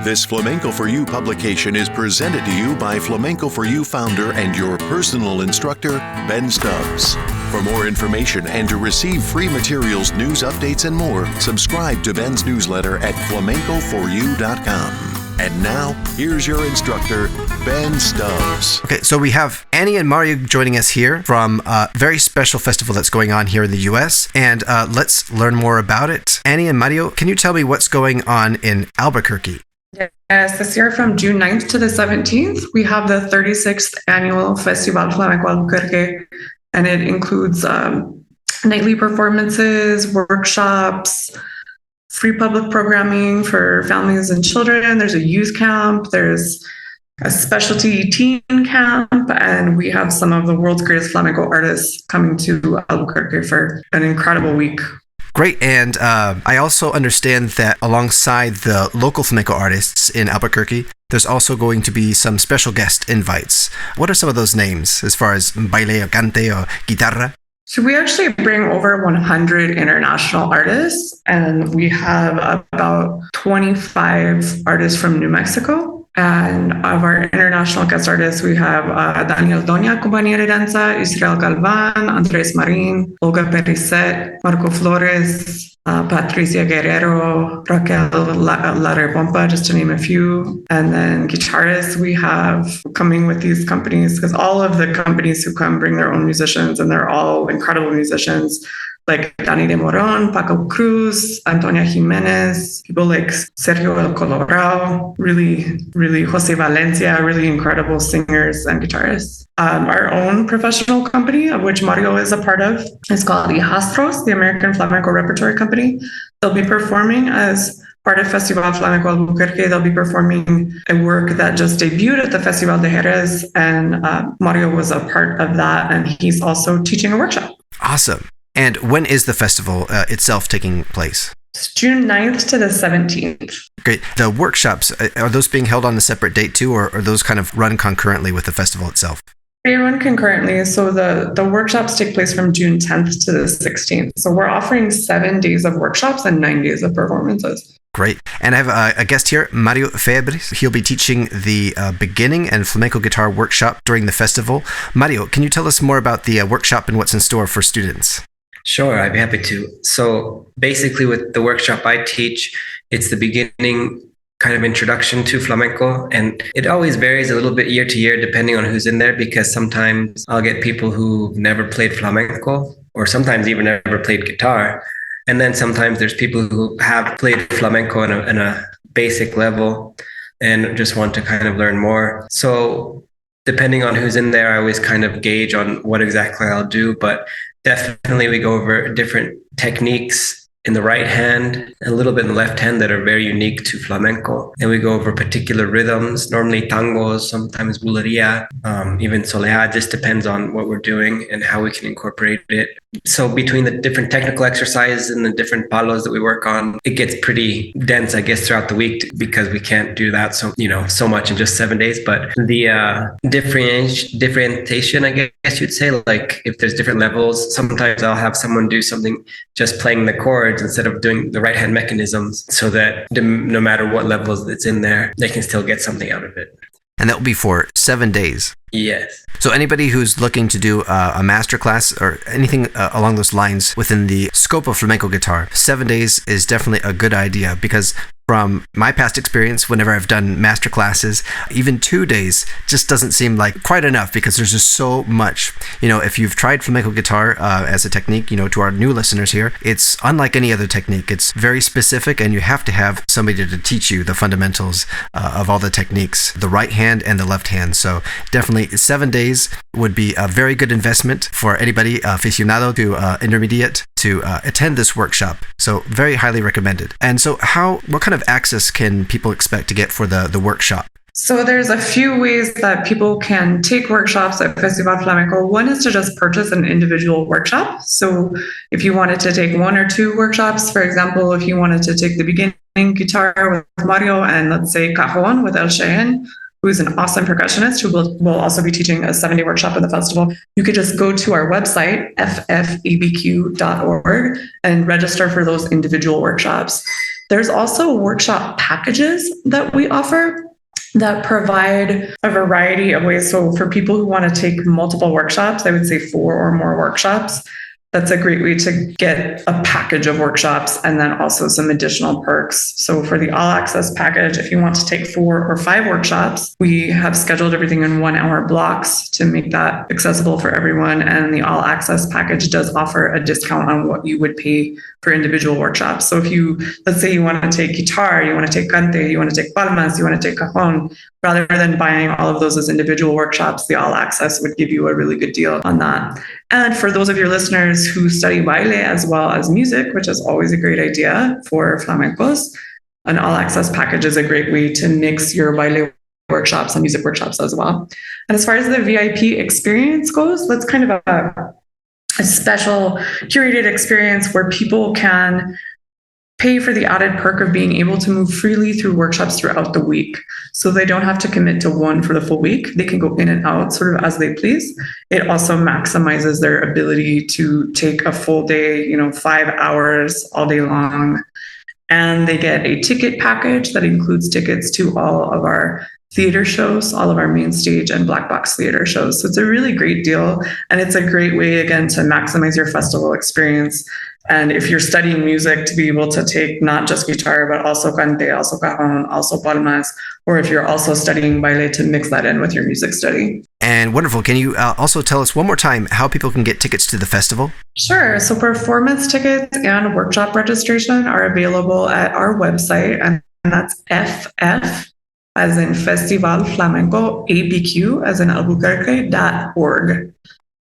This Flamenco for You publication is presented to you by Flamenco for You founder and your personal instructor, Ben Stubbs. For more information and to receive free materials, news updates, and more, subscribe to Ben's newsletter at flamencoforyou.com. And now, here's your instructor, Ben Stubbs. Okay, so we have Annie and Mario joining us here from a very special festival that's going on here in the U.S., and let's learn more about it. Annie and Mario, can you tell me what's going on in Albuquerque? Yes, this year from June 9th to the 17th, we have the 36th annual Festival Flamenco Albuquerque, and it includes nightly performances, workshops, free public programming for families and children. There's a youth camp, there's a specialty teen camp, and we have some of the world's greatest flamenco artists coming to Albuquerque for an incredible week. Great, and I also understand that alongside the local flamenco artists in Albuquerque, there's also going to be some special guest invites. What are some of those names as far as baile or cante or guitarra? So we actually bring over 100 international artists, and we have about 25 artists from New Mexico. And of our international guest artists, we have Daniel Doña, Compañía de Danza, Israel Galvan, Andres Marin, Olga Pericet, Marco Flores, Patricia Guerrero, Raquel Larepompa, just to name a few. And then guitarists we have coming with these companies, because all of the companies who come bring their own musicians, and they're all incredible musicians, like Dani de Moron, Paco Cruz, Antonia Jimenez, people like Sergio El Colorado, really Jose Valencia, really incredible singers and guitarists. Our own professional company, of which Mario is a part of, is called Hijastros, the American Flamenco Repertory Company. They'll be performing as part of Festival Flamenco Albuquerque. They'll be performing a work that just debuted at the Festival de Jerez, and Mario was a part of that, and he's also teaching a workshop. Awesome. And when is the festival itself taking place? It's June 9th to the 17th. Great. The workshops, are those being held on a separate date too, or are those kind of run concurrently with the festival itself? They run concurrently. So the workshops take place from June 10th to the 16th. So we're offering 7 days of workshops and 9 days of performances. Great. And I have a guest here, Mario Febres. He'll be teaching the beginning and flamenco guitar workshop during the festival. Mario, can you tell us more about the workshop and what's in store for students? Sure, I'd be happy to. So basically with the workshop I teach, it's the beginning kind of introduction to flamenco. And it always varies a little bit year to year depending on who's in there, because sometimes I'll get people who've never played flamenco, or sometimes even never played guitar. And then sometimes there's people who have played flamenco in a basic level and just want to kind of learn more. So depending on who's in there, I always kind of gauge on what exactly I'll do. But definitely we go over different techniques in the right hand, a little bit in the left hand, that are very unique to flamenco. And we go over particular rhythms, normally tangos, sometimes bulería, even soleá. Just depends on what we're doing and how we can incorporate it. So between the different technical exercises and the different palos that we work on, it gets pretty dense, I guess, throughout the week, because we can't do that so much in just 7 days. But the differentiation, I guess you'd say, like if there's different levels, sometimes I'll have someone do something just playing the chords instead of doing the right hand mechanisms, so that no matter what levels it's in there, they can still get something out of it. And that will be for 7 days. Yes. So anybody who's looking to do a masterclass or anything along those lines within the scope of flamenco guitar, 7 days is definitely a good idea, because from my past experience, whenever I've done masterclasses, even 2 days just doesn't seem like quite enough, because there's just so much. If you've tried flamenco guitar as a technique, to our new listeners here, it's unlike any other technique. It's very specific, and you have to have somebody to teach you the fundamentals of all the techniques, the right hand and the left hand. So definitely 7 days would be a very good investment for anybody, aficionado to intermediate, to attend this workshop. So very highly recommended. And so what kind of access can people expect to get for the workshop? So there's a few ways that people can take workshops at Festival Flamenco. One is to just purchase an individual workshop. So if you wanted to take 1 or 2 workshops, for example, if you wanted to take the beginning guitar with Mario and let's say cajon with El Cheyenne, who's an awesome percussionist who will also be teaching a 7-day workshop at the festival, you could just go to our website, ffabq.org, and register for those individual workshops. There's also workshop packages that we offer that provide a variety of ways. So for people who want to take multiple workshops, I would say 4 or more workshops. That's a great way to get a package of workshops and then also some additional perks. So for the all access package, if you want to take 4 or 5 workshops, we have scheduled everything in 1-hour blocks to make that accessible for everyone. And the all access package does offer a discount on what you would pay for individual workshops. So if you, let's say you want to take guitar, you want to take cante, you want to take palmas, you want to take cajon, rather than buying all of those as individual workshops, the all access would give you a really good deal on that. And for those of your listeners who study baile as well as music, which is always a great idea for flamencos, an all access package is a great way to mix your baile workshops and music workshops as well. And as far as the VIP experience goes, that's kind of a special curated experience where people can pay for the added perk of being able to move freely through workshops throughout the week. So they don't have to commit to one for the full week. They can go in and out sort of as they please. It also maximizes their ability to take a full day, 5 hours all day long. And they get a ticket package that includes tickets to all of our theater shows, all of our main stage and black box theater shows. So it's a really great deal. And it's a great way, again, to maximize your festival experience. And if you're studying music, to be able to take not just guitar, but also cante, also cajon, also palmas, or if you're also studying baile, to mix that in with your music study. And wonderful. Can you also tell us one more time how people can get tickets to the festival? Sure. So performance tickets and workshop registration are available at our website, and that's FF as in Festival Flamenco ABQ as in Albuquerque.org.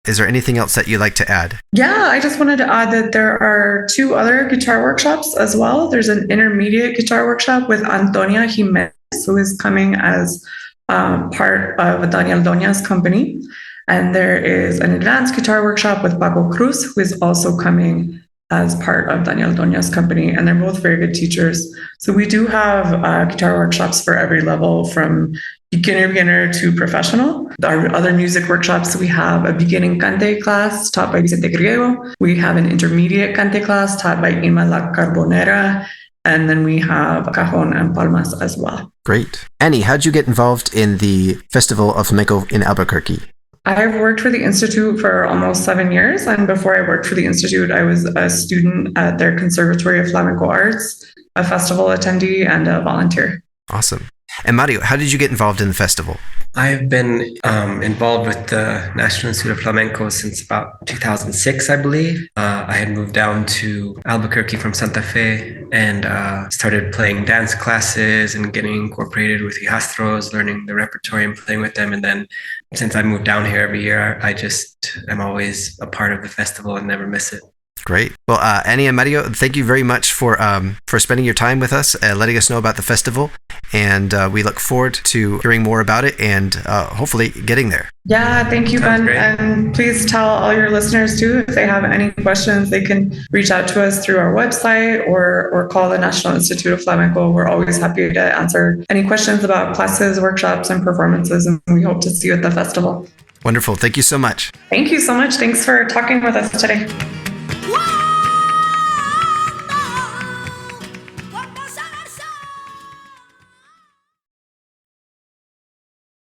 Is there anything else that you'd like to add? Yeah, I just wanted to add that there are 2 other guitar workshops as well. There's an intermediate guitar workshop with Antonia Jimenez, who is coming as part of Daniel Doña's company. And there is an advanced guitar workshop with Paco Cruz, who is also coming as part of Daniel Doña's company. And they're both very good teachers. So we do have guitar workshops for every level, from beginner to professional. Our other music workshops, we have a beginning cante class taught by Vicente Griego. We have an intermediate cante class taught by Irma La Carbonera. And then we have cajon and palmas as well. Great. Annie, how'd you get involved in the Festival of Flamenco in Albuquerque? I've worked for the Institute for almost 7 years. And before I worked for the Institute, I was a student at their Conservatory of Flamenco Arts, a festival attendee, and a volunteer. Awesome. And Mario, how did you get involved in the festival? I've been involved with the National Institute of Flamenco since about 2006, I believe. I had moved down to Albuquerque from Santa Fe and started playing dance classes and getting incorporated with hijastros, learning the repertory and playing with them. And then since I moved down here every year, I just am always a part of the festival and never miss it. Great. Well, Annie and Mario, thank you very much for spending your time with us, letting us know about the festival. And we look forward to hearing more about it and hopefully getting there. Yeah, thank you, Ben. And please tell all your listeners, too, if they have any questions, they can reach out to us through our website or call the National Institute of Flamenco. We're always happy to answer any questions about classes, workshops, and performances. And we hope to see you at the festival. Wonderful. Thank you so much. Thank you so much. Thanks for talking with us today.